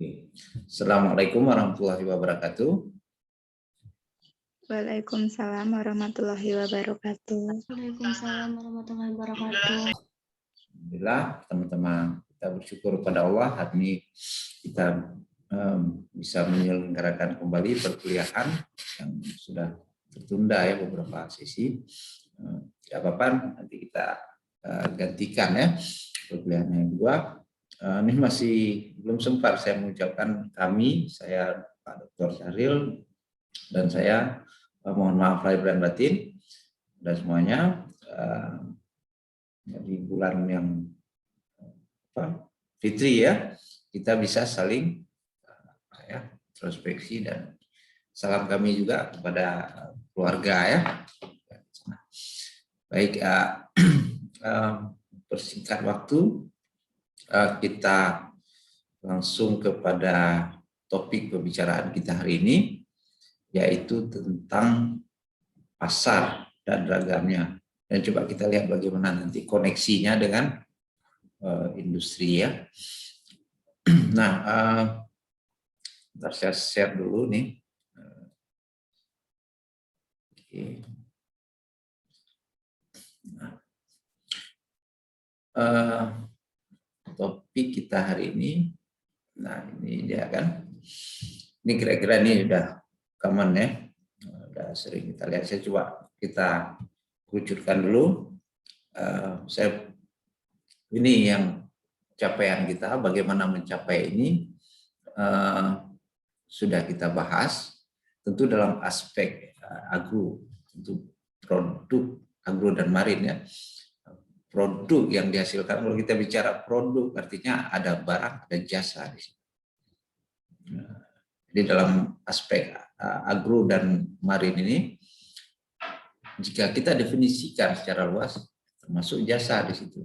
Assalamualaikum warahmatullahi wabarakatuh. Waalaikumsalam warahmatullahi wabarakatuh. Waalaikumsalam warahmatullahi wabarakatuh. Alhamdulillah, teman-teman, kita bersyukur kepada Allah hari ini kita bisa menyelenggarakan kembali perkuliahan yang sudah tertunda ya beberapa sesi. Tidak apa-apa, nanti kita gantikan ya perkuliahan yang kedua. Ini masih belum sempat saya mengucapkan saya Pak Dr. Syahril dan saya mohon maaf lahir dan batin dan semuanya di bulan yang Fitri ya kita bisa saling introspeksi dan salam kami juga kepada keluarga ya. Baik, persingkat waktu kita langsung kepada topik pembicaraan kita hari ini, yaitu tentang pasar dan ragamnya. Dan coba kita lihat bagaimana nanti koneksinya dengan industri ya. Nah, saya share dulu nih. Oke. Topik kita hari ini, nah ini dia kan, ini kira-kira ini udah common ya, udah sering kita lihat. Saya coba kita kerucutkan dulu. Ini yang capaian kita, bagaimana mencapai ini sudah kita bahas, tentu dalam aspek agro, tentu produk agro dan marin ya. Produk yang dihasilkan, kalau kita bicara produk artinya ada barang, ada jasa di sini. Jadi dalam aspek agro dan marin ini, jika kita definisikan secara luas, termasuk jasa di situ.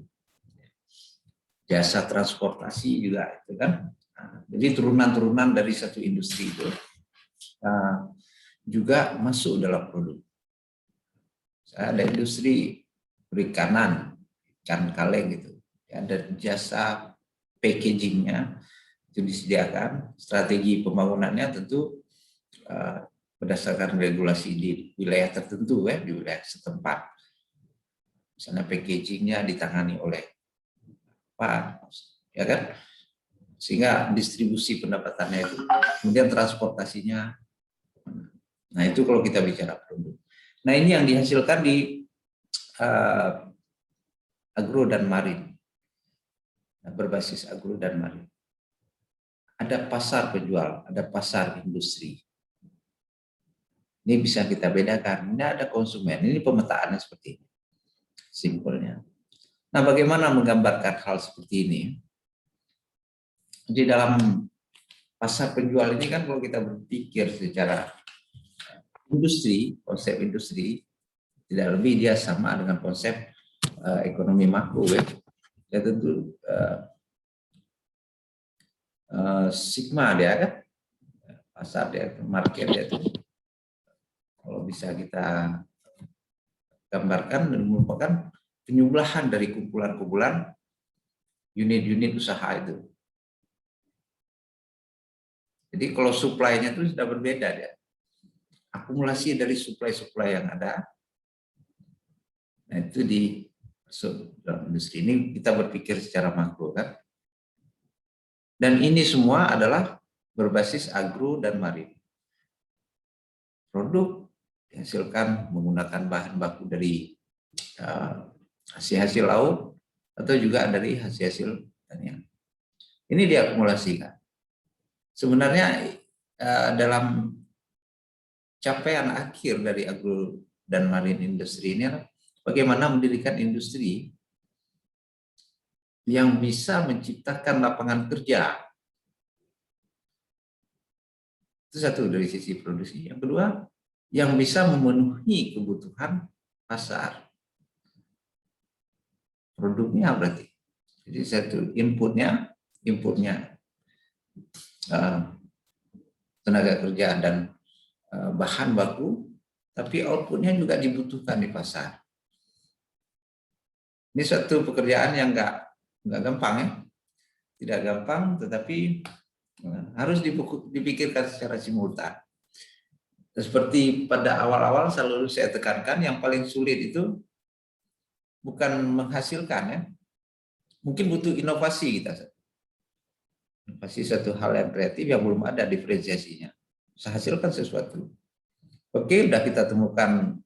Jasa transportasi juga itu kan. Jadi turunan-turunan dari satu industri itu juga masuk dalam produk. Ada industri perikanan, ikan kaleng gitu, ada jasa packagingnya itu disediakan, strategi pembangunannya tentu berdasarkan regulasi di wilayah tertentu ya, di wilayah setempat. Misalnya packagingnya ditangani oleh apa, ya kan, sehingga distribusi pendapatannya itu, kemudian transportasinya. Nah itu kalau kita bicara produk. Nah ini yang dihasilkan di agro dan marin, berbasis agro dan marin. Ada pasar penjual, ada pasar industri. Ini bisa kita bedakan. Ini ada konsumen, ini pemetaannya seperti ini, simpelnya. Nah, bagaimana menggambarkan hal seperti ini? Di dalam pasar penjual ini kan kalau kita berpikir secara industri, konsep industri, tidak lebih dia sama dengan konsep ekonomi makro ya tentu sigma dia kan, pasar dia, market dia itu kalau bisa kita gambarkan dan merupakan penyembelahan dari kumpulan-kumpulan unit-unit usaha itu. Jadi kalau supply-nya itu sudah berbeda dia, akumulasi dari supply-supply yang ada. Nah itu di dalam industri ini kita berpikir secara makro kan. Dan ini semua adalah berbasis agro dan marin. Produk dihasilkan menggunakan bahan baku dari hasil-hasil laut atau juga dari hasil-hasil pertanian. Ini diakumulasikan. Sebenarnya dalam capaian akhir dari agro dan marin industri ini adalah bagaimana mendirikan industri yang bisa menciptakan lapangan kerja. Itu satu dari sisi produksi. Yang kedua, yang bisa memenuhi kebutuhan pasar. Produknya berarti. Jadi satu inputnya tenaga kerja dan bahan baku, tapi outputnya juga dibutuhkan di pasar. Ini satu pekerjaan yang nggak gampang ya, tidak gampang, tetapi Harus dipikirkan secara simultan. Seperti pada awal-awal selalu saya tekankan, yang paling sulit itu bukan menghasilkan ya. Mungkin butuh inovasi kita. Inovasi satu hal yang kreatif yang belum ada diferensiasinya. Bisa hasilkan sesuatu. Oke, udah kita temukan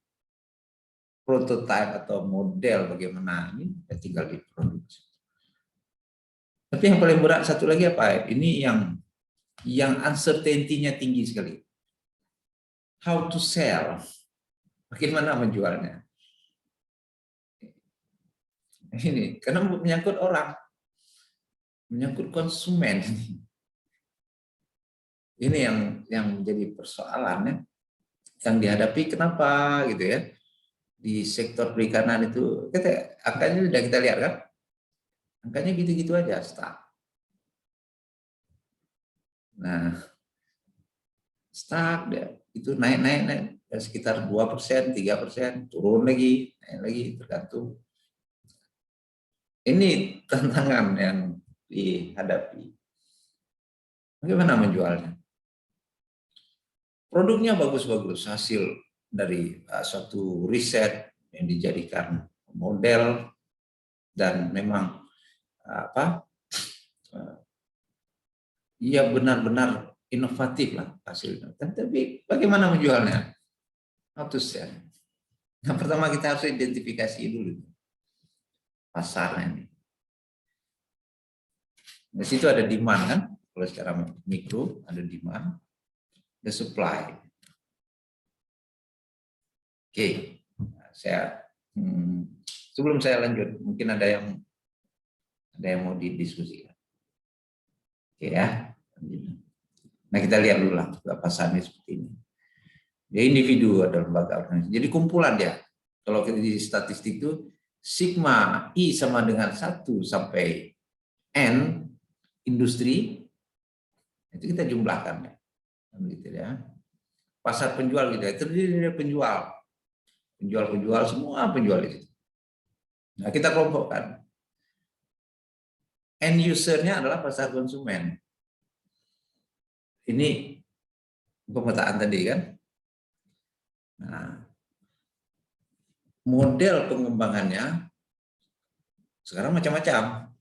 prototipe atau model bagaimana ini, ya tinggal diproduksi. Tapi yang paling berat satu lagi apa? Ini yang uncertainty-nya tinggi sekali. How to sell? Bagaimana menjualnya? Ini karena menyangkut orang, menyangkut konsumen. Ini yang menjadi persoalannya yang dihadapi. Kenapa gitu ya? Di sektor perikanan itu, angkanya sudah kita lihat kan? Angkanya gitu-gitu aja, stuck. Nah, stuck dia itu naik sekitar 2%, 3%, turun lagi, naik lagi, tergantung. Ini tantangan yang dihadapi. Bagaimana menjualnya? Produknya bagus-bagus, hasil dari suatu riset yang dijadikan model dan memang ya benar-benar inovatif lah hasilnya. Tapi bagaimana menjualnya? How to sell? Yang pertama kita harus identifikasi dulu pasarnya ini. Di situ ada demand kan? Kalau secara mikro ada demand, ada supply. Oke, saya sebelum saya lanjut, mungkin ada yang mau didiskusikan. Oke ya. Nah kita lihat dulu lah pasarnya seperti ini. Dia individu ada lembaga organisasi. Jadi kumpulan dia. Kalau kita di statistik itu sigma I sama dengan 1 sampai N industri, itu kita jumlahkan ya. Gitu ya. Pasar penjual gitu ya, terdiri dari penjual semua penjual itu. Nah, kita kelompokkan. End user-nya adalah pasar konsumen. Ini pemetaan tadi kan. Nah, model pengembangannya sekarang macam-macam.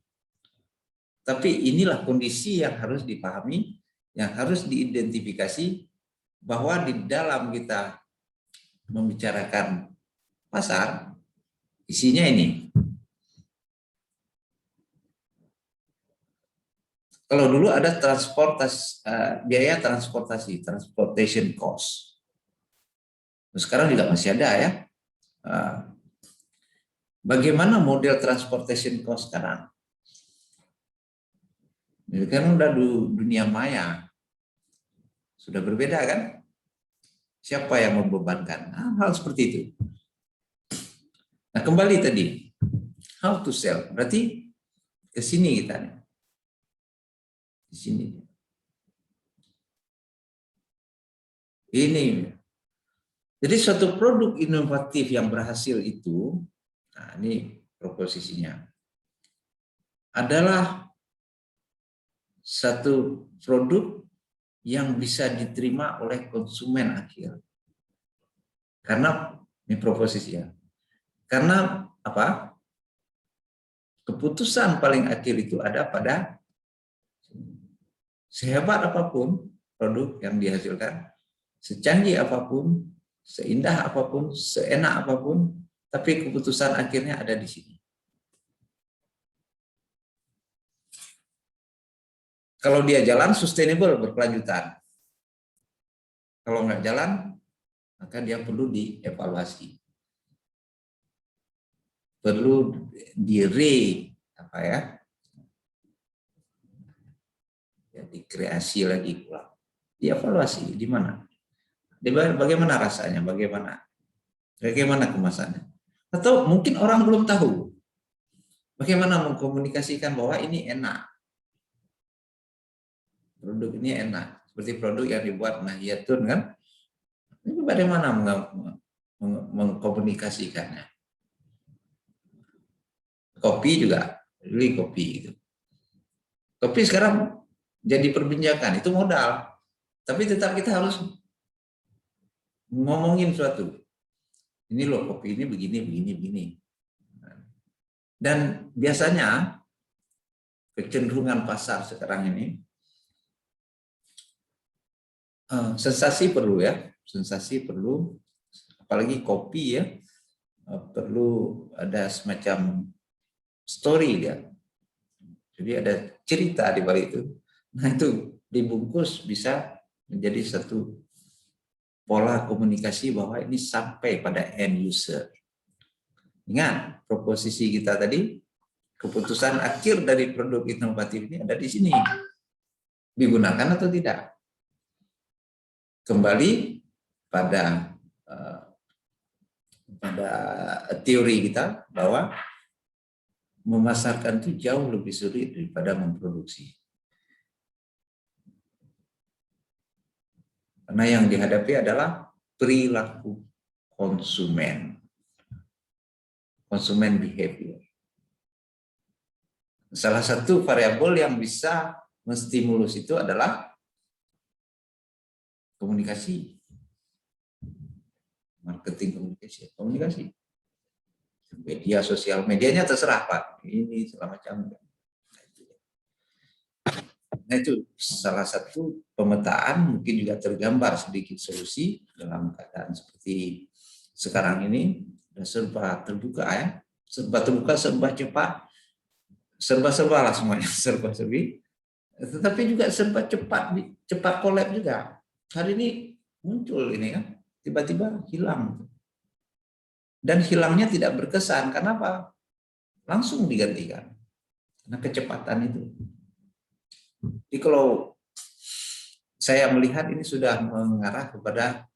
Tapi inilah kondisi yang harus dipahami, yang harus diidentifikasi, bahwa di dalam kita membicarakan pasar, isinya ini. Kalau dulu ada biaya transportasi, transportation cost. Sekarang juga masih ada ya. Bagaimana model transportation cost sekarang? Ini kan udah dunia maya. Sudah berbeda kan? Siapa yang membebankan? Hal seperti itu. Nah, kembali tadi. How to sell. Berarti ke sini kita nih. Di sini. Ini. Jadi suatu produk inovatif yang berhasil itu, nah ini proposisinya, adalah satu produk yang bisa diterima oleh konsumen akhir. Karena ini proposisinya. Karena apa? Keputusan paling akhir itu ada pada sehebat apapun produk yang dihasilkan, secanggih apapun, seindah apapun, seenak apapun, tapi keputusan akhirnya ada di sini. Kalau dia jalan, sustainable, berkelanjutan. Kalau nggak jalan, maka dia perlu dievaluasi. Perlu dikreasi lagi pulang. Dievaluasi di mana? Bagaimana rasanya? Bagaimana kemasannya? Atau mungkin orang belum tahu. Bagaimana mengkomunikasikan bahwa ini enak. Produk ini enak. Seperti produk yang dibuat Nahdlatul kan? Ini bagaimana mengkomunikasikannya? Kopi juga, beli kopi gitu. Kopi sekarang jadi perbincangan, itu modal. Tapi tetap kita harus ngomongin suatu. Ini loh kopi ini begini, begini, begini. Dan biasanya kecenderungan pasar sekarang ini, sensasi perlu ya, sensasi perlu, apalagi kopi ya, perlu ada semacam story ya. Jadi ada cerita di balik itu. Nah itu dibungkus bisa menjadi satu pola komunikasi bahwa ini sampai pada end user. Ingat, proposisi kita tadi, keputusan akhir dari produk inovatif ini ada di sini. Digunakan atau tidak? Kembali pada teori kita bahwa memasarkan itu jauh lebih sulit daripada memproduksi. Karena yang dihadapi adalah perilaku konsumen. Konsumen behavior. Salah satu variabel yang bisa menstimulus itu adalah komunikasi. Marketing komunikasi. Media sosial, medianya terserah Pak. Ini segala macam. Nah itu salah satu pemetaan, mungkin juga tergambar sedikit solusi dalam keadaan seperti sekarang ini, serba terbuka ya, serba terbuka, serba cepat, serba-serba lah semuanya, serba-serbi, tetapi juga serba cepat collab juga. Hari ini muncul ini kan, tiba-tiba hilang. Dan hilangnya tidak berkesan, karena apa? Langsung digantikan. Karena kecepatan itu. Jadi kalau saya melihat ini sudah mengarah kepada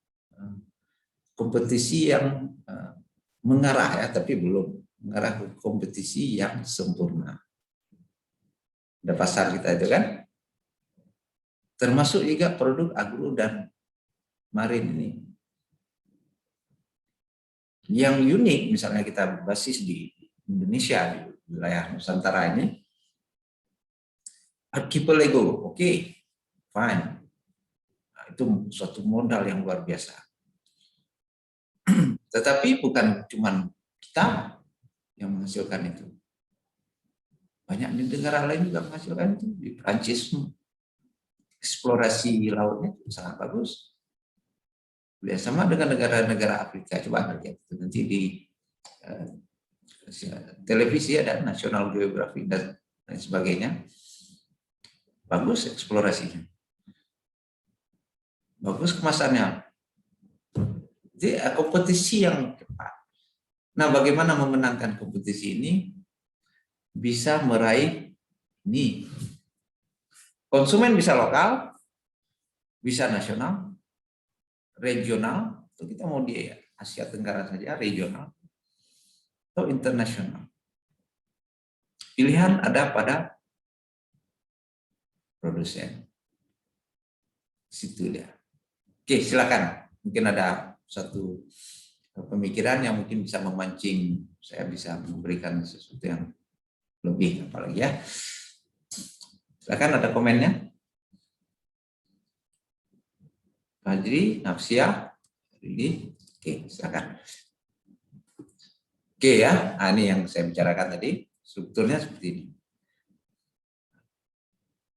kompetisi yang mengarah ya, tapi belum mengarah ke kompetisi yang sempurna. Ada pasar kita itu kan, termasuk juga produk agro dan marin ini. Yang unik, misalnya kita basis di Indonesia, di wilayah Nusantara ini, archipelago, oke, fine. Nah, itu suatu modal yang luar biasa. Tetapi bukan cuma kita yang menghasilkan itu. Banyak di negara lain juga menghasilkan itu. Di Prancis, eksplorasi lautnya sangat bagus. Sama dengan negara-negara Afrika. Coba Anda lihat itu nanti di televisi ada National Geographic dan lain sebagainya. Bagus eksplorasinya. Bagus kemasannya. Jadi kompetisi yang cepat. Nah, bagaimana memenangkan kompetisi ini? Bisa meraih ini. Konsumen bisa lokal, bisa nasional, regional, atau kita mau di Asia Tenggara saja, regional, atau internasional. Pilihan ada pada produsen. Situ dia. Oke, silakan. Mungkin ada satu pemikiran yang mungkin bisa memancing, saya bisa memberikan sesuatu yang lebih, apalagi ya. Silakan, ada komennya. Fajri, Nafsia, ini, oke, silakan. Oke ya, nah, ini yang saya bicarakan tadi, strukturnya seperti ini.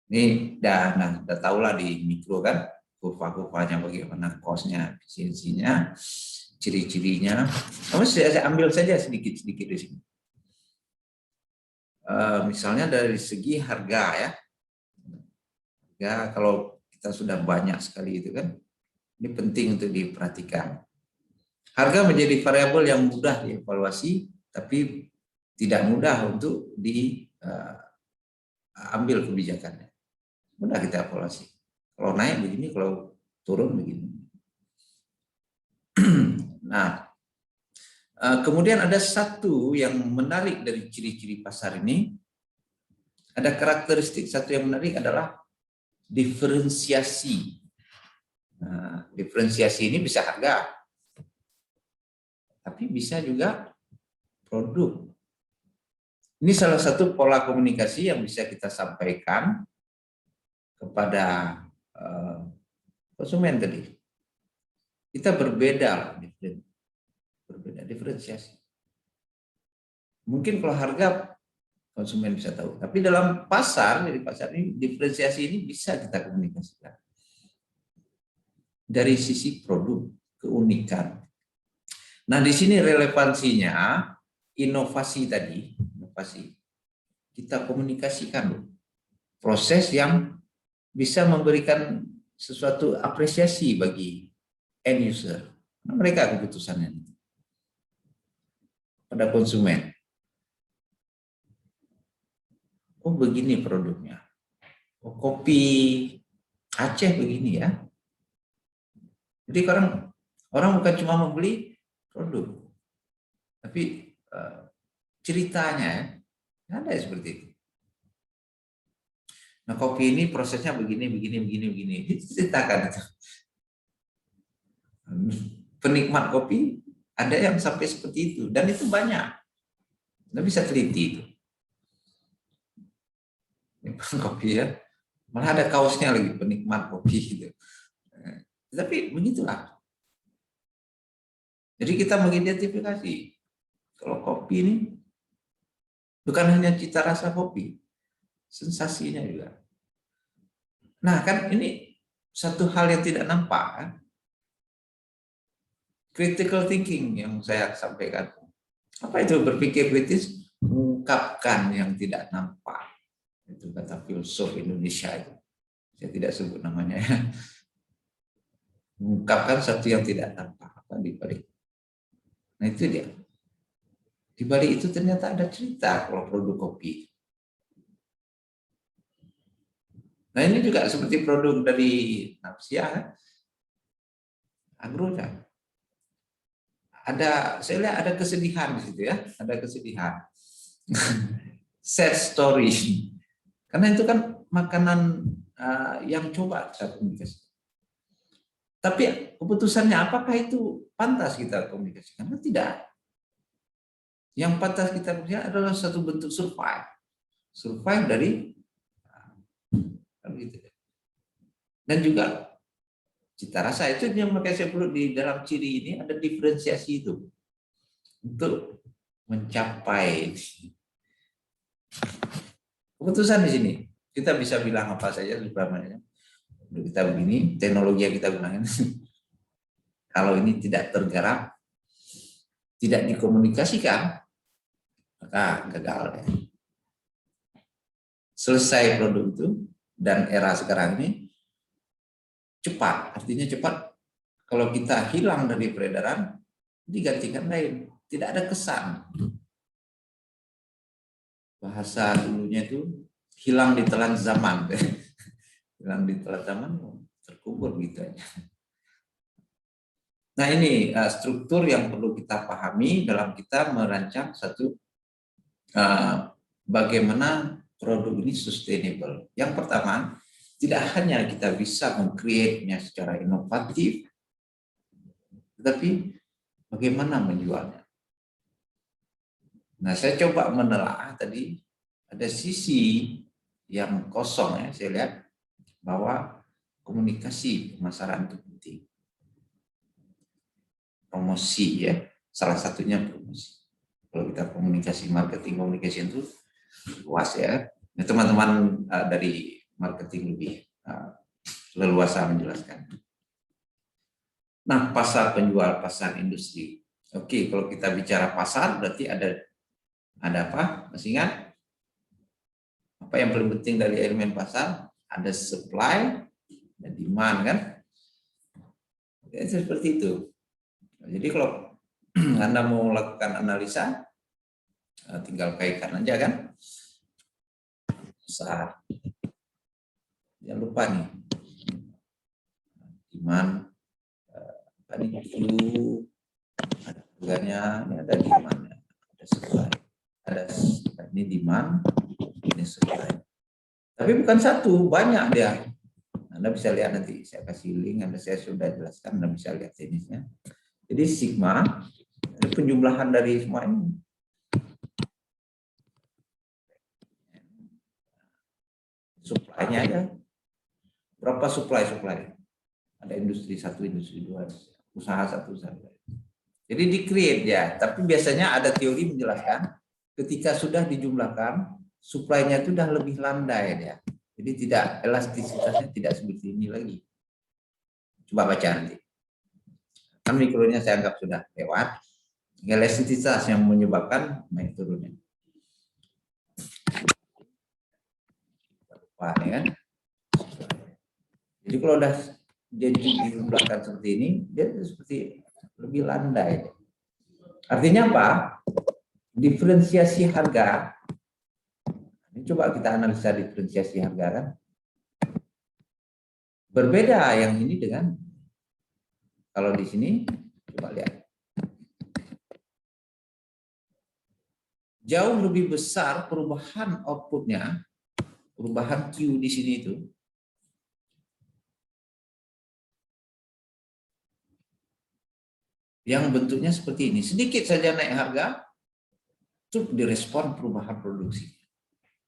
Ini udah tahulah di mikro kan, kurva-kurvanya bagaimana, cost-nya, efisiensinya, ciri-cirinya. Namun saya ambil saja sedikit-sedikit di sini. Misalnya dari segi harga ya. Ya, kalau kita sudah banyak sekali itu kan, ini penting untuk diperhatikan. Harga menjadi variabel yang mudah dievaluasi, tapi tidak mudah untuk diambil kebijakannya. Mudah kita evaluasi. Kalau naik begini, kalau turun begini. Nah, kemudian ada satu yang menarik dari ciri-ciri pasar ini. Ada karakteristik satu yang menarik adalah diferensiasi. Nah, diferensiasi ini bisa harga, tapi bisa juga produk. Ini salah satu pola komunikasi yang bisa kita sampaikan kepada konsumen tadi. Kita berbeda, diferensiasi. Mungkin kalau harga konsumen bisa tahu, tapi dalam pasar, dari pasar ini diferensiasi ini bisa kita komunikasikan. Dari sisi produk, keunikan. Nah, di sini relevansinya inovasi tadi, kita komunikasikan proses yang bisa memberikan sesuatu apresiasi bagi end user. Nah, mereka keputusannya pada konsumen. Oh, begini produknya. Oh, kopi Aceh begini ya. Jadi orang bukan cuma membeli produk, tapi ceritanya ada seperti itu. Nah, kopi ini prosesnya begini. Diceritakan itu. Penikmat kopi ada yang sampai seperti itu, dan itu banyak. Anda bisa teliti itu. Penikmat kopi ya, malah ada kaosnya lagi, penikmat kopi gitu. Tapi begitulah. Jadi kita mengidentifikasi kalau kopi ini bukan hanya cita rasa kopi, sensasinya juga. Nah, kan ini satu hal yang tidak nampak kan? Critical thinking yang saya sampaikan. Apa itu berpikir kritis? Mengungkapkan yang tidak nampak. Itu kata filsuf Indonesia itu. Saya tidak sebut namanya ya. Mengungkapkan satu yang tidak nampak. Apa di balik? Nah, itu dia. Di balik itu ternyata ada cerita kalau produk kopi. Nah, ini juga seperti produk dari Napsia, Agroja. Saya lihat ada kesedihan di situ ya, ada kesedihan. Sad story. Karena itu kan makanan yang coba kita komunikasi. Tapi keputusannya apakah itu pantas kita komunikasikan? Tidak. Yang pantas kita komunikasikan adalah satu bentuk survive. Survive dari dan juga cita rasa itu yang makanya saya perlu di dalam ciri ini ada diferensiasi itu untuk mencapai keputusan di sini. Kita bisa bilang apa saja sebenarnya. Kita begini, teknologi yang kita gunakan. Kalau ini tidak tergarap, tidak dikomunikasikan, maka gagal ya. Selesai produk itu, dan era sekarang ini cepat, artinya cepat. Kalau kita hilang dari peredaran, digantikan lain, tidak ada kesan. Bahasa dulunya itu hilang di telan zaman, hilang di telan zaman, terkubur gitu aja. Nah, ini struktur yang perlu kita pahami dalam kita merancang satu bagaimana produk ini sustainable. Yang pertama, tidak hanya kita bisa meng-create-nya secara inovatif, tetapi bagaimana menjualnya. Nah, saya coba menelaah tadi, ada sisi yang kosong ya, saya lihat bahwa komunikasi pemasaran itu penting. Promosi ya, salah satunya promosi. Kalau kita komunikasi marketing, komunikasi itu luas ya. Nah, teman-teman dari marketing lebih leluasa menjelaskan. Nah, pasar penjual, pasar industri. Oke, kalau kita bicara pasar berarti ada apa? Masih ingat? Apa yang paling penting dari elemen pasar? Ada supply dan demand kan? Ya, seperti itu. Jadi kalau Anda mau melakukan analisa, tinggal kaitkan aja kan? Pasar. Jangan lupa nih, demand, tadi dulu ada harganya, ini ada demand, ada supply, ada ini demand, ini supply. Tapi bukan satu, banyak dia. Anda bisa lihat nanti, saya kasih link, saya sudah jelaskan, Anda bisa lihat jenisnya. Jadi sigma, ada penjumlahan dari semua ini. Supply-nya aja. Berapa supply? Ada industri 1, industri 2, usaha 1, usaha 2. Jadi di-create ya, tapi biasanya ada teori menjelaskan ketika sudah dijumlahkan, supply-nya itu sudah lebih landai ya. Jadi tidak, elastisitasnya tidak seperti ini lagi. Coba baca nanti. Kan mikronya saya anggap sudah lewat. Elastisitas yang menyebabkan naik turunnya. Wah, ya kan? Jadi kalau udah jadi dijumlahkan seperti ini, dia seperti lebih landai. Artinya apa? Diferensiasi harga. Ini coba kita analisa diferensiasi harga kan. Berbeda yang ini dengan kalau di sini coba lihat. Jauh lebih besar perubahan outputnya, perubahan Q di sini itu yang bentuknya seperti ini. Sedikit saja naik harga, itu direspon perubahan produksi.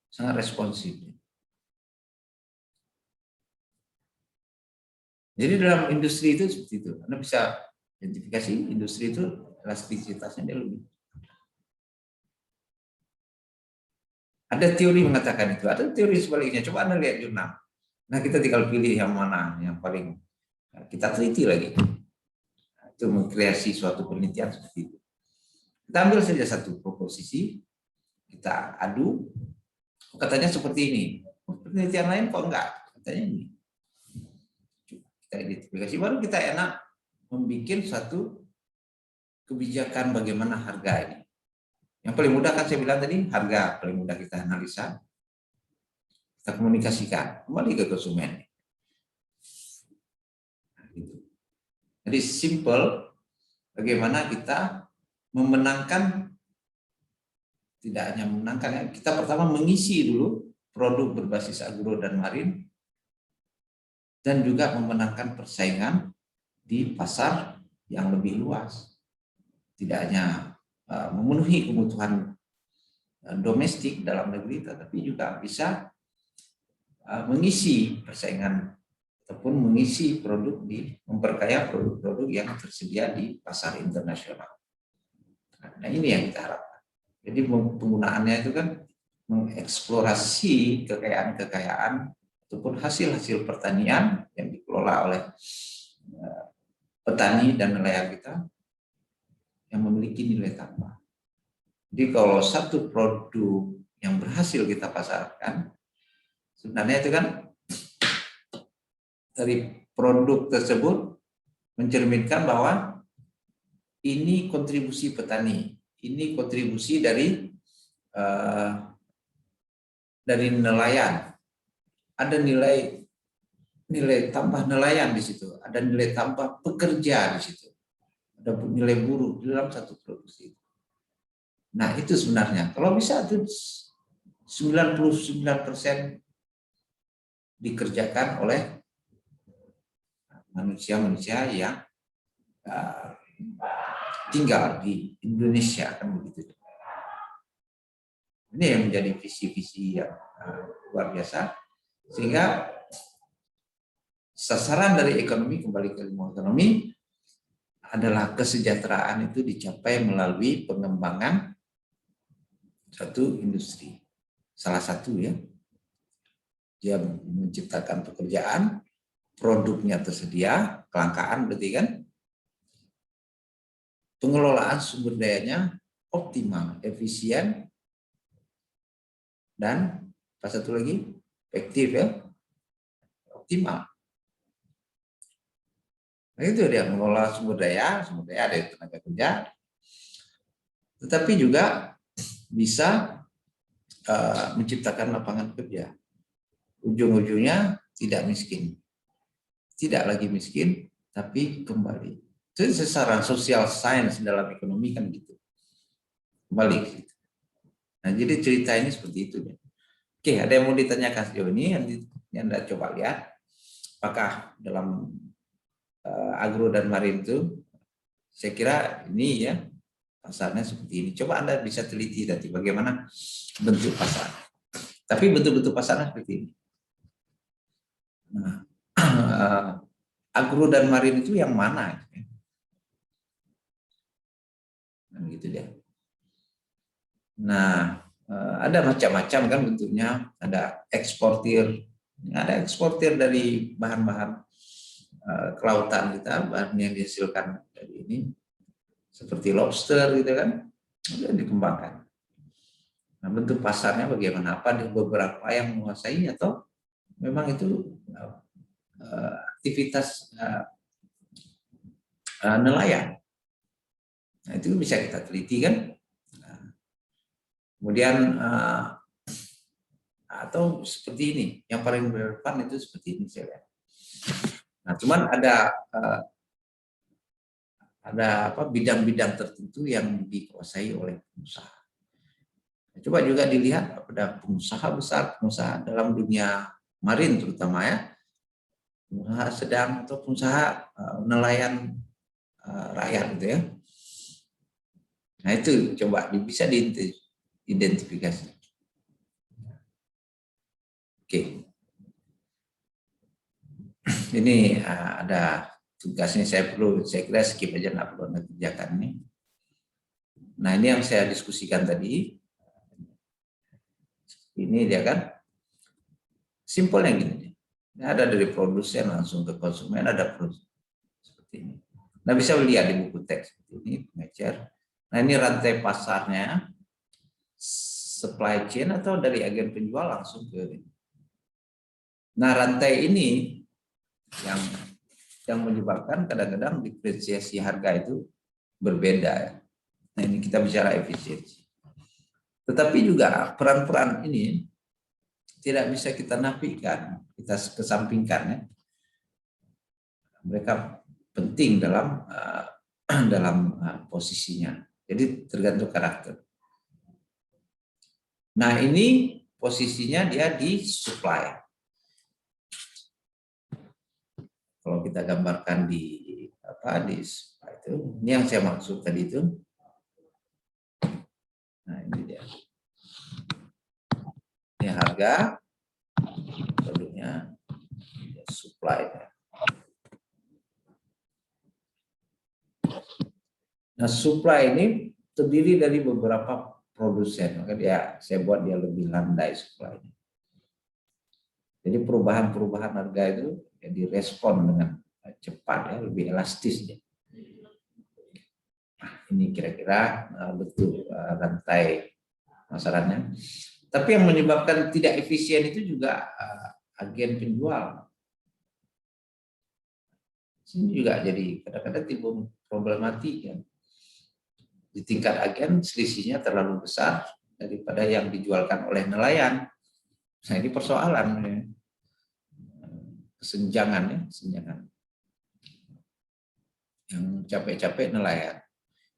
Sangat responsif. Jadi dalam industri itu seperti itu. Anda bisa identifikasi industri itu elastisitasnya dia lebih. Ada teori mengatakan itu, ada teori sebaliknya. Coba Anda lihat jurnal. Nah, kita tinggal pilih yang mana yang paling kita teliti lagi. Itu mengkreasi suatu penelitian seperti itu. Kita ambil saja satu proposisi, kita adu, katanya seperti ini. Penelitian lain kok enggak? Katanya ini. Kita identifikasi, baru kita enak membuat satu kebijakan bagaimana harga ini. Yang paling mudah kan saya bilang tadi, harga paling mudah kita analisa, kita komunikasikan, kembali ke konsumen. Jadi simple, bagaimana kita memenangkan, tidak hanya memenangkan, kita pertama mengisi dulu produk berbasis agro dan marin, dan juga memenangkan persaingan di pasar yang lebih luas. Tidak hanya memenuhi kebutuhan domestik dalam negeri, tetapi juga bisa mengisi persaingan ataupun mengisi produk memperkaya produk-produk yang tersedia di pasar internasional. Nah, ini yang kita harapkan. Jadi penggunaannya itu kan mengeksplorasi kekayaan-kekayaan ataupun hasil-hasil pertanian yang dikelola oleh petani dan nelayan kita yang memiliki nilai tambah. Jadi kalau satu produk yang berhasil kita pasarkan, sebenarnya itu kan dari produk tersebut mencerminkan bahwa ini kontribusi petani, ini kontribusi dari nelayan. Ada nilai tambah nelayan di situ, ada nilai tambah pekerja di situ, ada nilai buruh di dalam satu produksi. Nah, itu sebenarnya kalau bisa itu 99% dikerjakan oleh manusia-manusia yang tinggal di Indonesia, kan begitu. Ini yang menjadi visi-visi yang luar biasa, sehingga sasaran dari ekonomi, kembali ke ilmu ekonomi, adalah kesejahteraan itu dicapai melalui pengembangan satu industri. Salah satu ya, dia menciptakan pekerjaan, produknya tersedia, kelangkaan berarti kan, pengelolaan sumber dayanya optimal, efisien, dan apa satu lagi, efektif ya, optimal. Nah, itu dia mengelola sumber daya ada tenaga kerja, tetapi juga bisa menciptakan lapangan kerja. Ujung-ujungnya tidak miskin. Tidak lagi miskin, tapi kembali. Itu secara social science dalam ekonomi kan gitu. Kembali ke situ. Nah, jadi cerita ini seperti itu. Oke, ada yang mau ditanyakan sejauh ini, yang Anda coba lihat. Apakah dalam agro dan marin itu, saya kira ini ya, pasarnya seperti ini. Coba Anda bisa teliti nanti bagaimana bentuk pasar. Tapi bentuk-bentuk pasarnya seperti ini. Nah, agro dan marin itu yang mana? Nah, gitu dia. Nah, ada macam-macam kan bentuknya. Ada eksportir dari bahan-bahan kelautan kita, bahan yang dihasilkan dari ini, seperti lobster gitu kan, sudah dikembangkan. Nah, bentuk pasarnya bagaimana? Apa di beberapa yang menguasai atau memang itu aktivitas nelayan? Nah, itu bisa kita teliti kan. Nah, kemudian atau seperti ini, yang paling relevan itu seperti ini saya lihat. Nah, cuman ada bidang-bidang tertentu yang dikuasai oleh pengusaha. Coba juga dilihat pada pengusaha besar, pengusaha dalam dunia marin terutama ya, pengusaha sedang atau pengusaha nelayan rakyat gitu ya. Nah itu coba bisa diidentifikasi. Oke, ini ada tugasnya, saya kira skip aja, nggak perlu Anda kerjakan ini. Nah ini yang saya diskusikan tadi. Ini dia kan, simpelnya gini. Ini ada dari produsen langsung ke konsumen, ada produsen seperti ini. Nah bisa lihat di buku teks seperti ini, pengecer. Nah ini rantai pasarnya, supply chain atau dari agen penjual langsung ke ini. Nah rantai ini yang menyebabkan kadang-kadang diferensiasi harga itu berbeda. Nah ini kita bicara efisiensi. Tetapi juga peran-peran ini tidak bisa kita nafikan, kita kesampingkan ya. Mereka penting dalam posisinya. Jadi tergantung karakter. Nah ini posisinya dia di supply. Kalau kita gambarkan di supply itu, ini yang saya maksud tadi itu. Nah ini dia. Ini harga produknya, supply. Nah, supply ini terdiri dari beberapa produsen, maka saya buat dia lebih landai supply. Jadi perubahan-perubahan harga itu ya direspon dengan cepat ya, lebih elastis ya. Nah, ini kira-kira betul rantai masalahnya. Tapi yang menyebabkan tidak efisien itu juga agen penjual. Ini juga jadi kadang-kadang timbul problematik ya. Di tingkat agen selisihnya terlalu besar daripada yang dijualkan oleh nelayan. Nah ini persoalan ya. Kesenjangan ya, kesenjangan. Yang capek-capek nelayan,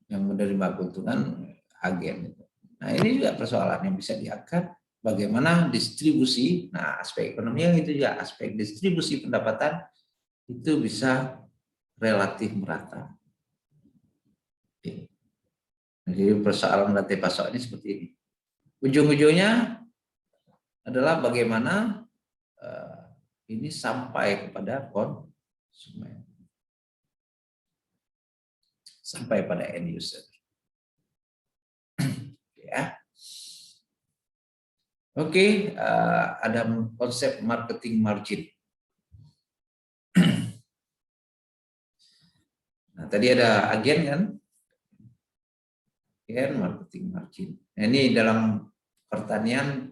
yang menerima keuntungan agen. Nah ini juga persoalan yang bisa diangkat. Bagaimana distribusi, nah aspek ekonomi yang itu juga aspek distribusi pendapatan itu bisa relatif merata. Jadi persoalan rantai pasok ini seperti ini. Ujung-ujungnya adalah bagaimana ini sampai kepada konsumen, sampai pada end user. Ya. Oke, ada konsep marketing margin. Nah, tadi ada agen kan? Agen marketing margin. Nah, ini dalam pertanian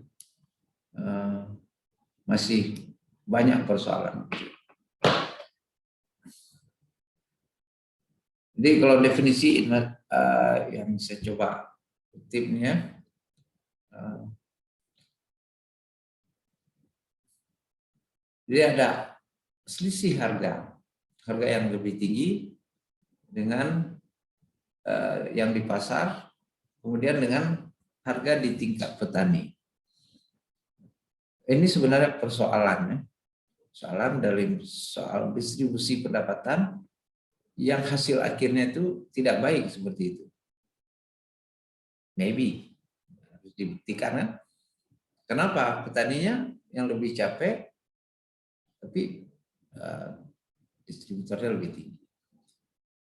masih banyak persoalan. Jadi kalau definisi yang saya coba kutipnya, jadi ada selisih harga yang lebih tinggi dengan yang di pasar, kemudian dengan harga di tingkat petani. Ini sebenarnya persoalannya, persoalan dalam soal distribusi pendapatan yang hasil akhirnya itu tidak baik seperti itu. Maybe harus dibuktikan kan? Kenapa? Petaninya yang lebih capek, tapi distributornya lebih tinggi.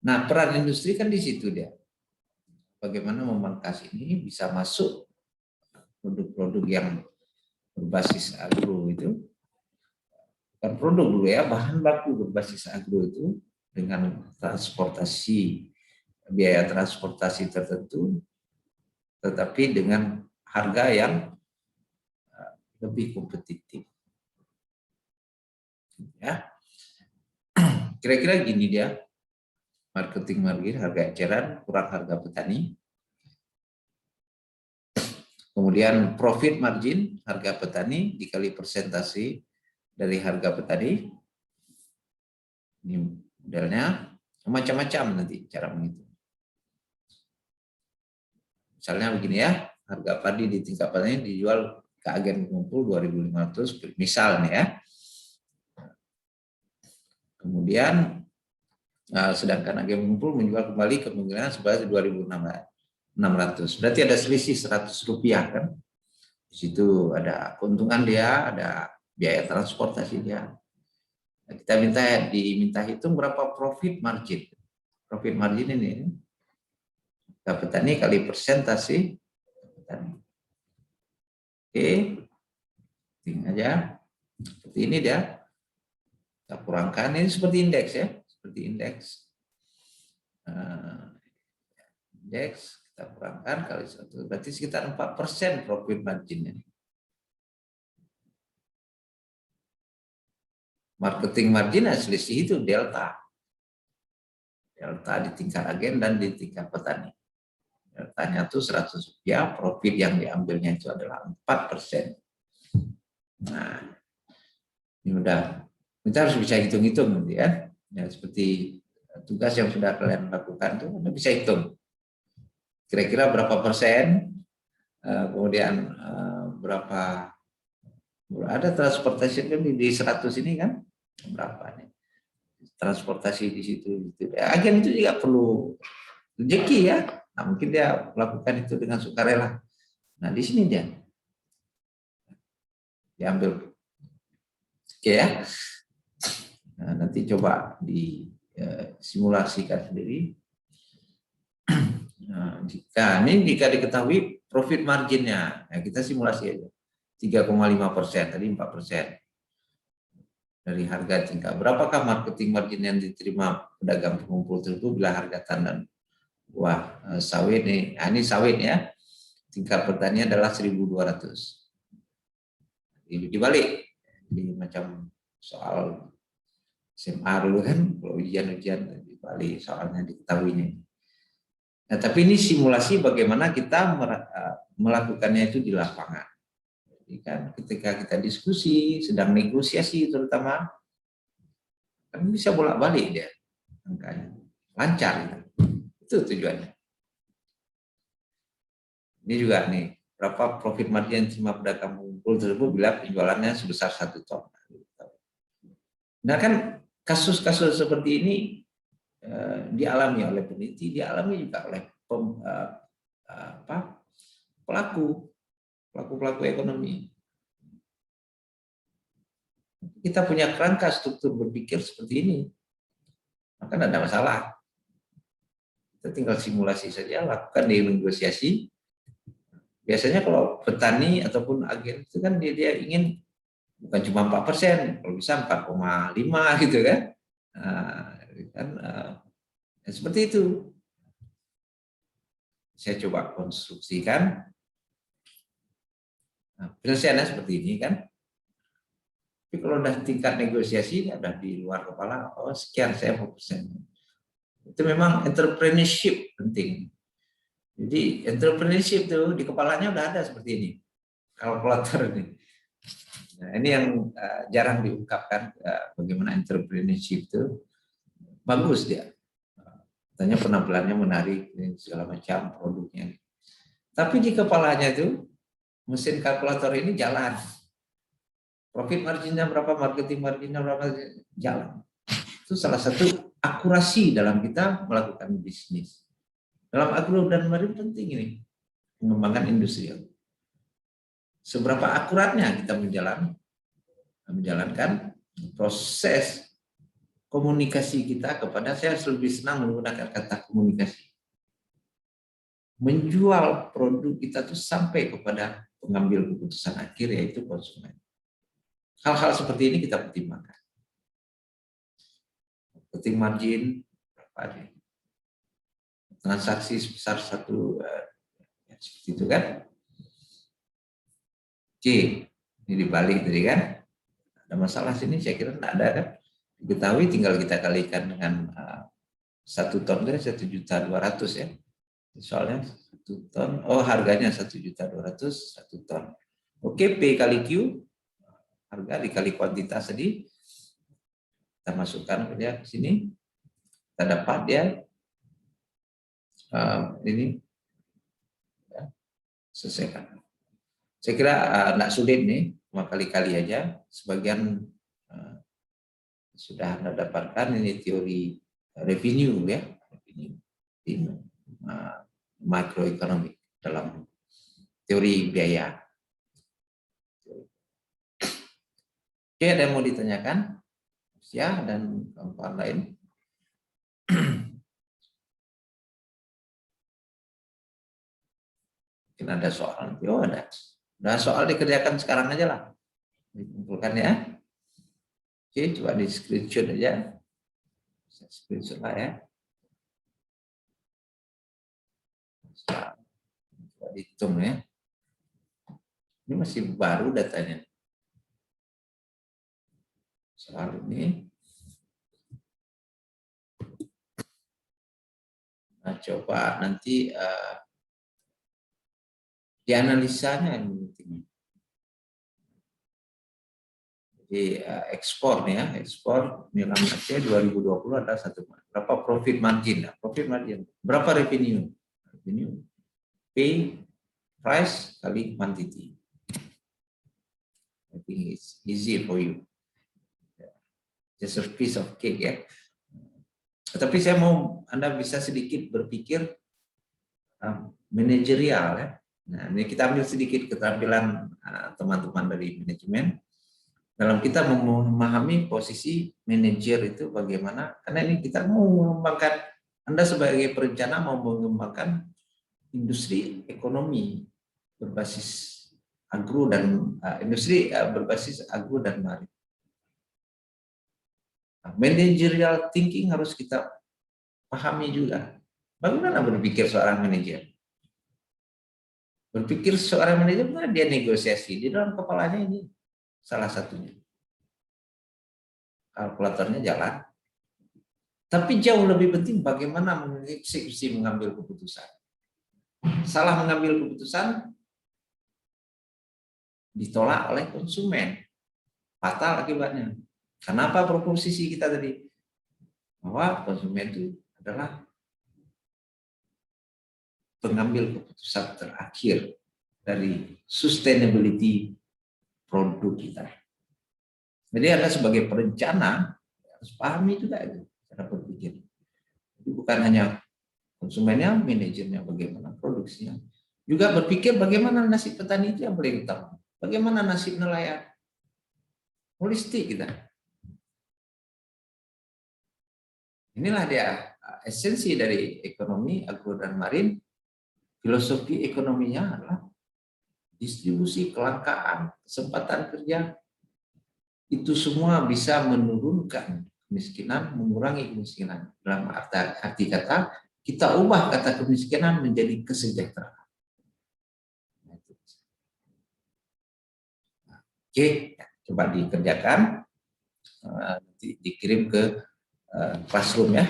Nah, peran industri kan di situ dia. Bagaimana memangkas ini bisa masuk produk-produk yang berbasis agro itu, bukan produk dulu ya, bahan baku berbasis agro itu dengan transportasi, biaya transportasi tertentu, tetapi dengan harga yang lebih kompetitif. Ya, kira-kira gini dia, marketing margin, harga eceran kurang harga petani. Kemudian profit margin, harga petani dikali persentase dari harga petani. Ini modelnya macam-macam nanti cara menghitung. Misalnya begini ya, harga padi di tingkat petani dijual ke agen pengumpul 2.500 misal nih ya. Kemudian sedangkan agen pengumpul menjual kembali ke penggilingan sebesar 2.600. Berarti ada selisih Rp100 kan? Di situ ada keuntungan dia, ada biaya transportasi dia. Nah, kita diminta hitung berapa profit margin. Profit margin ini petani kali persentase petani. Oke, tinggal aja. Seperti ini dia. Kita kurangkan, ini seperti indeks ya, seperti indeks. Indeks kita kurangkan kali 1, berarti sekitar 4% profit marginnya. Marketing margin selisih itu delta. Delta di tingkat agen dan di tingkat petani. Deltanya itu Rp100, profit yang diambilnya itu adalah 4%. Nah, ini udah, kita harus bisa hitung-hitung nanti ya. Ya, seperti tugas yang sudah kalian lakukan itu Anda bisa hitung. Kira-kira berapa persen, kemudian berapa, ada transportasi kan di 100 ini kan, berapa nih? Transportasi di situ. Agen itu juga perlu rezeki ya. Nah, mungkin dia melakukan itu dengan sukarela. Nah, di sini dia diambil. Oke ya. Nah, nanti coba disimulasikan sendiri. Nah, jika diketahui profit marginnya, nah kita simulasi aja 3,5%, tadi 4% dari harga tingkat. Berapakah marketing margin yang diterima pedagang pengumpul tersebut bila harga tandan buah sawit nih, ini sawit ya, tingkat petani adalah 1.200. Dibalik, jadi macam soal SMA dulu kan, kalau ujian-ujian dibalik soalnya diketahuinya. Nah, tapi ini simulasi bagaimana kita melakukannya itu di lapangan. Jadi kan ketika kita diskusi, sedang negosiasi terutama, kan bisa bolak-balik dia angkanya, lancar gitu. Itu tujuannya. Ini juga nih, berapa profit margin terima pedagang pengumpul tersebut bila penjualannya sebesar 1 ton. Nah kan kasus-kasus seperti ini dialami oleh peneliti, dialami juga oleh pelaku ekonomi. Kita punya kerangka struktur berpikir seperti ini, maka tidak ada masalah. Kita tinggal simulasi saja, lakukan di negosiasi. Biasanya kalau petani ataupun agen itu kan dia ingin bukan cuma 4%, kalau bisa 4,5 gitu kan. Seperti itu. Saya coba konstruksikan. Nah, penyelesaiannya seperti ini kan. Tapi kalau udah tingkat negosiasi, udah di luar kepala, oh sekian saya mau persen. Itu memang entrepreneurship penting. Jadi entrepreneurship itu di kepalanya udah ada seperti ini, kalkulator ini. Nah, ini yang jarang diungkapkan, bagaimana entrepreneurship itu bagus dia. Tanya penampilannya menarik, segala macam produknya. Tapi di kepalanya itu mesin kalkulator ini jalan. Profit marginnya berapa, marketing marginnya berapa, jalan. Itu salah satu akurasi dalam kita melakukan bisnis. Dalam agro dan marine penting ini, mengembangkan industri. Seberapa akuratnya kita menjalankan proses komunikasi kita kepada, saya lebih senang menggunakan kata komunikasi. Menjual produk kita tuh sampai kepada pengambil keputusan akhir, yaitu konsumen. Hal-hal seperti ini kita pertimbangkan. Penting margin, berapa transaksi sebesar satu, seperti itu kan. Oke, ini dibalik tadi kan. Ada masalah sini, saya kira tidak ada kan. Diketahui tinggal kita kalikan dengan 1 ton kan 1.200.000 ya. Soalnya 1 ton, harganya 1.200.000 1 ton. Oke, P kali Q, harga dikali kuantitas tadi, kita masukkan ke sini, kita dapat dia ini ya, selesaikan. Saya kira tidak sulit nih, cuma kali-kali aja. Sebagian sudah Anda dapatkan, ini teori revenue ya, revenue makroekonomik dalam teori biaya. Oke, ada yang mau ditanyakan? Ya, dan kawan-kawan lain. Mungkin ada soal. Oh, ada. Udah soal dikerjakan sekarang aja lah. Dikumpulkan ya. Oke, coba di screenshot aja. Screenshot lah ya. Coba dihitung ya. Ini masih baru datanya. Soal ini. Nah, coba nanti dianalisanya yang penting. Jadi ekspor ya, ekspor Nilam Aceh 2020 ada berapa profit margin? Profit margin. Berapa revenue? Revenue P price kali quantity. I think it's easy for you. Just a piece of cake ya. Tapi saya mau Anda bisa sedikit berpikir manajerial ya. Nah, ini kita ambil sedikit keterampilan teman-teman dari manajemen dalam kita memahami posisi manajer itu bagaimana. Karena ini kita mau mengembangkan, Anda sebagai perencana mau mengembangkan industri ekonomi berbasis agro dan industri berbasis agro dan maritim. Managerial thinking harus kita pahami juga. Bagaimana berpikir seorang manajer? Berpikir seorang manajer, dia negosiasi di dalam kepalanya ini salah satunya. Kalkulatornya jalan. Tapi jauh lebih penting bagaimana mengeksekusi mengambil keputusan. Salah mengambil keputusan ditolak oleh konsumen. Fatal akibatnya. Kenapa proposisi kita tadi? Bahwa konsumen itu adalah pengambil keputusan terakhir dari sustainability produk kita. Jadi Anda sebagai perencana harus pahami juga itu cara berpikir. Jadi bukan hanya konsumennya, manajernya bagaimana produksinya. Juga berpikir bagaimana nasib petani itu yang paling utama. Bagaimana nasib nelayan. Holistik kita. Inilah dia esensi dari ekonomi agro dan marin. Filosofi ekonominya adalah distribusi, kelangkaan, kesempatan kerja. Itu semua bisa menurunkan kemiskinan, mengurangi kemiskinan. Dalam arti kata, kita ubah kata kemiskinan menjadi kesejahteraan. Oke, coba dikerjakan. Nanti dikirim ke classroom ya,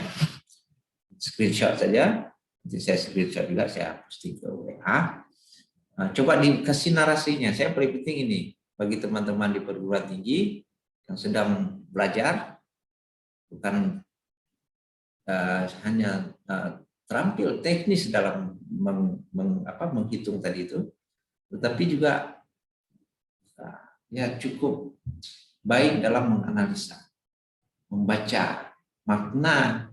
screenshot saja. Nanti saya screenshot juga, saya posting ke WA. Coba dikasih narasinya. Saya paling penting ini bagi teman-teman di perguruan tinggi yang sedang belajar, bukan hanya terampil teknis dalam menghitung tadi itu, tetapi juga ya cukup baik dalam menganalisa, membaca makna.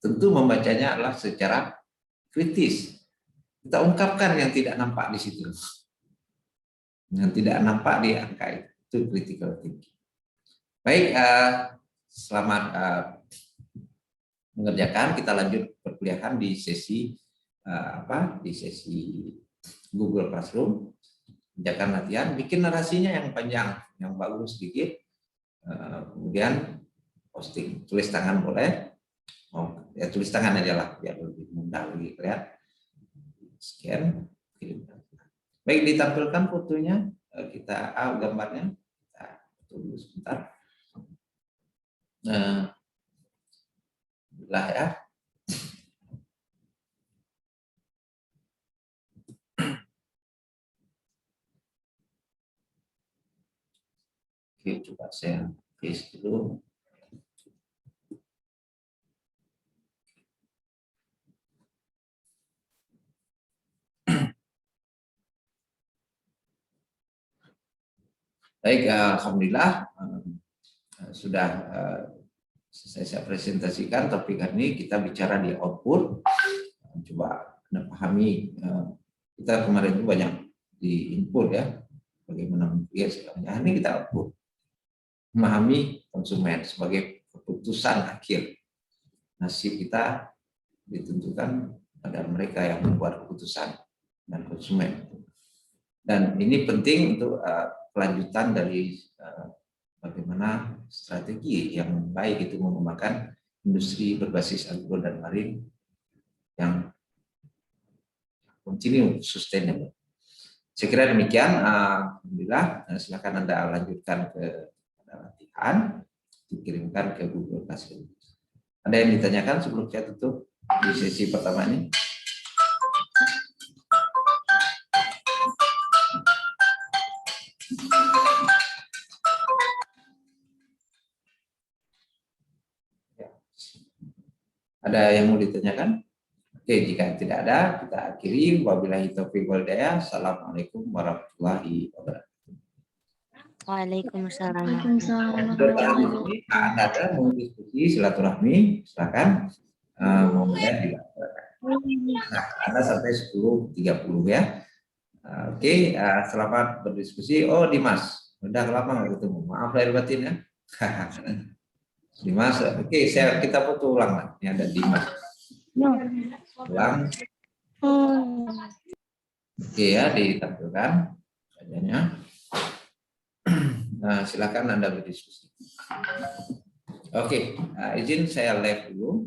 Tentu membacanya adalah secara kritis. Kita ungkapkan yang tidak nampak di situ, yang tidak nampak di angka itu critical thinking. Baik, selamat mengerjakan. Kita lanjut perkuliahan di sesi di sesi Google Classroom. Kerjakan latihan, bikin narasinya yang panjang, yang bagus sedikit. Kemudian posting, tulis tangan boleh. Ya tulis tangan aja lah biar lebih mudah lagi kelihatan. Scan, kirimkan. Baik, ditampilkan fotonya, kita gambarnya, kita tunggu sebentar. Lah ya. Oke, coba saya paste dulu. Baik, alhamdulillah sudah saya presentasikan topik hari ini. Kita bicara di output. Coba Anda pahami, kita kemarin itu banyak di input ya, bagaimana mengkreat segalanya. Ini kita output, memahami konsumen sebagai keputusan akhir. Nasib kita ditentukan pada mereka yang membuat keputusan dan konsumen. Dan ini penting untuk kelanjutan dari bagaimana strategi yang baik itu mengembangkan industri berbasis agro dan marin yang continue sustainable. Saya kira demikian. Alhamdulillah. Silakan Anda lanjutkan ke latihan, dikirimkan ke Google Classroom. Ada yang ditanyakan sebelum saya tutup di sesi pertama ini? Ada yang mau ditanyakan? Oke, jika tidak ada, kita akhiri. Wabillahi taufiq wal hidayah. Assalamualaikum warahmatullahi wabarakatuh. Waalaikumsalam. Ada mau diskusi silaturahmi, silakan. Mau mulai Anda sampai 10.30 ya. Oke, selamat berdiskusi. Oh, Dimas, udah lama nggak ketemu. Maaf lahir batin ya. Dimas, oke, kita foto ulang lah. Ini ada Dimas. Ulang. Oke ya, ditampilkan wajahnya. Nah, silakan Anda berdiskusi. Oke, izin saya live dulu.